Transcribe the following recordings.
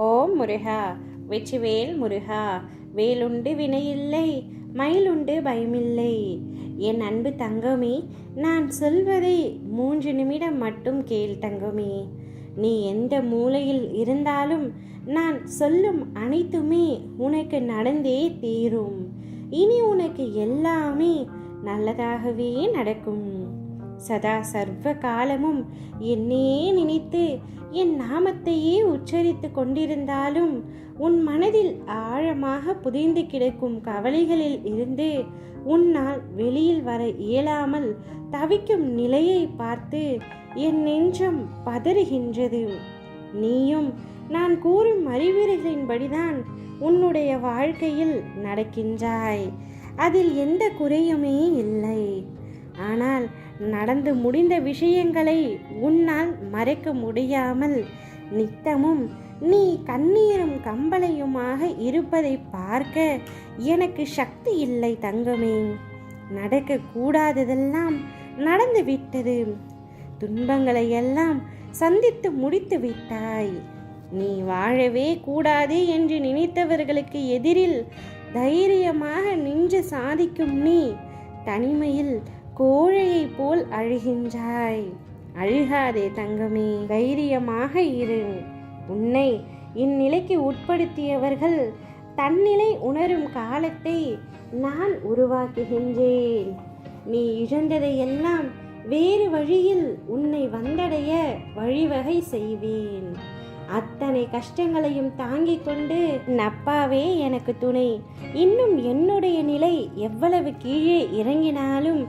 ஓம் முருகா, வெற்றிவேல் முருகா. வேலுண்டு வினையில்லை, மயிலுண்டு பயமில்லை. என் அன்பு தங்கமே, நான் சொல்வதை 3 நிமிடம் மட்டும் கேள் தங்கமே. நீ எந்த மூலையில் இருந்தாலும் நான் சொல்லும் அனைத்துமே உனக்கு நடந்தே தீரும். இனி உனக்கு எல்லாமே நல்லதாகவே நடக்கும். சதா சர்வ காலமும் என்னையே நினைத்து என் நாமத்தையே உச்சரித்து கொண்டிருந்தாலும் உன் மனதில் ஆழமாக புதைந்து கிடக்கும் கவலைகளில் இருந்து உன்னால் வெளியில் வர இயலாமல் தவிக்கும் நிலையை பார்த்து என் நெஞ்சம் பதறுகின்றது. நீயும் நான் கூறும் அறிவுரைகளின்படிதான் உன்னுடைய வாழ்க்கையில் நடக்கின்றாய். அதில் எந்த குறையுமே இல்லை. ஆனால் நடந்து முடிந்த விஷயங்களை உன்னால் மறைக்க முடியாமல் நித்தமும் நீ கண்ணீரும் கம்பளையுமாக இருப்பதை பார்க்க எனக்கு சக்தி இல்லை தங்கமே. நடக்க கூடாததெல்லாம் நடந்து விட்டது. துன்பங்களை எல்லாம் சந்தித்து முடித்து விட்டாய். நீ வாழவே கூடாது என்று நினைத்தவர்களுக்கு எதிரில் தைரியமாக நின்று சாதிக்கும் நீ தனிமையில் கோழையை போல் அழுகின்றாய். அழுகாதே தங்கமே, தைரியமாக இரு. உன்னை இந்நிலைக்கு உட்படுத்தியவர்கள் தன்னிலை உணரும் காலத்தை நான் உருவாக்குகின்றேன். நீ இழந்ததையெல்லாம் வேறு வழியில் உன்னை வந்தடைய வழிவகை செய்வேன். அத்தனை கஷ்டங்களையும் தாங்கிக் கொண்டு அப்பாவே எனக்கு துணை. இன்னும் என்னுடைய நிலை எவ்வளவு கீழே இறங்கினாலும்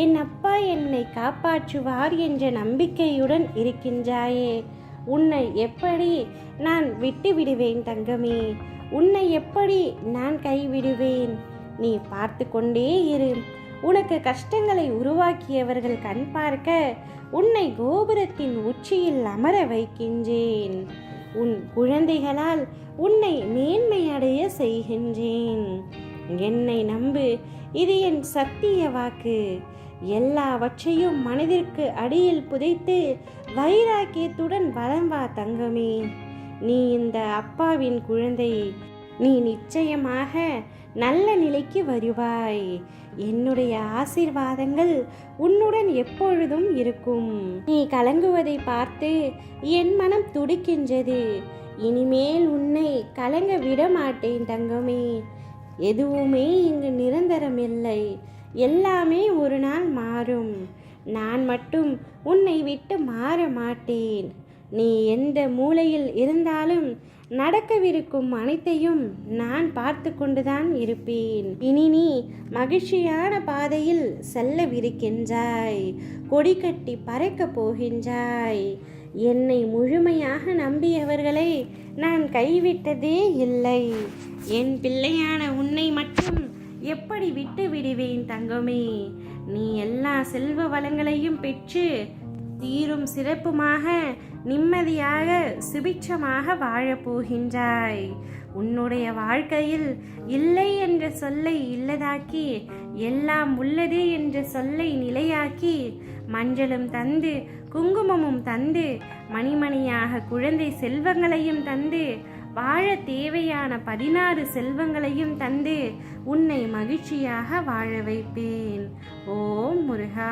என் அப்பா என்னை காப்பாற்றுவார் என்ற நம்பிக்கையுடன் இருக்கின்றாயே. உன்னை எப்படி நான் விட்டு விடுவேன் தங்கமே? உன்னை எப்படி நான் கைவிடுவேன்? நீ பார்த்து கொண்டே இரு. உனக்கு கஷ்டங்களை உருவாக்கியவர்கள் கண் பார்க்க உன்னை கோபுரத்தின் உச்சியில் அமர வைக்கின்றேன். உன் குழந்தைகளால் உன்னை மேன்மையடைய செய்கின்றேன். என்னை நம்பு, இது என் சத்திய வாக்கு. எல்லாவற்றையும் மனதிற்கு அடியில் புதைத்து வைராக்கியத்துடன் வலம் வா தங்கமே. நீ இந்த அப்பாவின் குழந்தை. நீ நிச்சயமாக நல்ல நிலைக்கு வருவாய். என்னுடைய ஆசீர்வாதங்கள் உன்னுடன் எப்பொழுதும் இருக்கும். நீ கலங்குவதை பார்த்து என் மனம் துடிக்கின்றது. இனிமேல் உன்னை கலங்க விட மாட்டேன் தங்கமே. எதுவுமே இங்கு நிரந்தரமில்லை. எல்லாமே ஒரு நாள் மாறும். நான் மட்டும் உன்னை விட்டு மாற மாட்டேன். நீ எந்த மூலையில் இருந்தாலும் நடக்கவிருக்கும் அனைத்தையும் நான் பார்த்து கொண்டுதான் இருப்பேன். இனி நீ மகிழ்ச்சியான பாதையில் செல்லவிருக்கின்றாய். கொடி கட்டி பறக்க போகின்றாய். என்னை முழுமையாக நம்பியவர்களை நான் கைவிட்டதே இல்லை. என் பிள்ளையான உன்னை மட்டும் எப்படி விட்டு விடுவேன் தங்கமே? நீ எல்லா செல்வ வளங்களையும் பெற்று சீரும் சிறப்புமாக நிம்மதியாக சுபிட்சமாக வாழப்போகின்றாய். உன்னுடைய வாழ்க்கையில் இல்லை என்ற சொல்லை இல்லதாக்கி, எல்லாம் உள்ளது என்ற சொல்லை நிலையாக்கி, மஞ்சளும் தந்து குங்குமமும் தந்து மணிமணியாக குழந்தை செல்வங்களையும் தந்து வாழ தேவையான 16 செல்வங்களையும் தந்து உன்னை மகிழ்ச்சியாக வாழ வைப்பேன். ஓம் முருகா.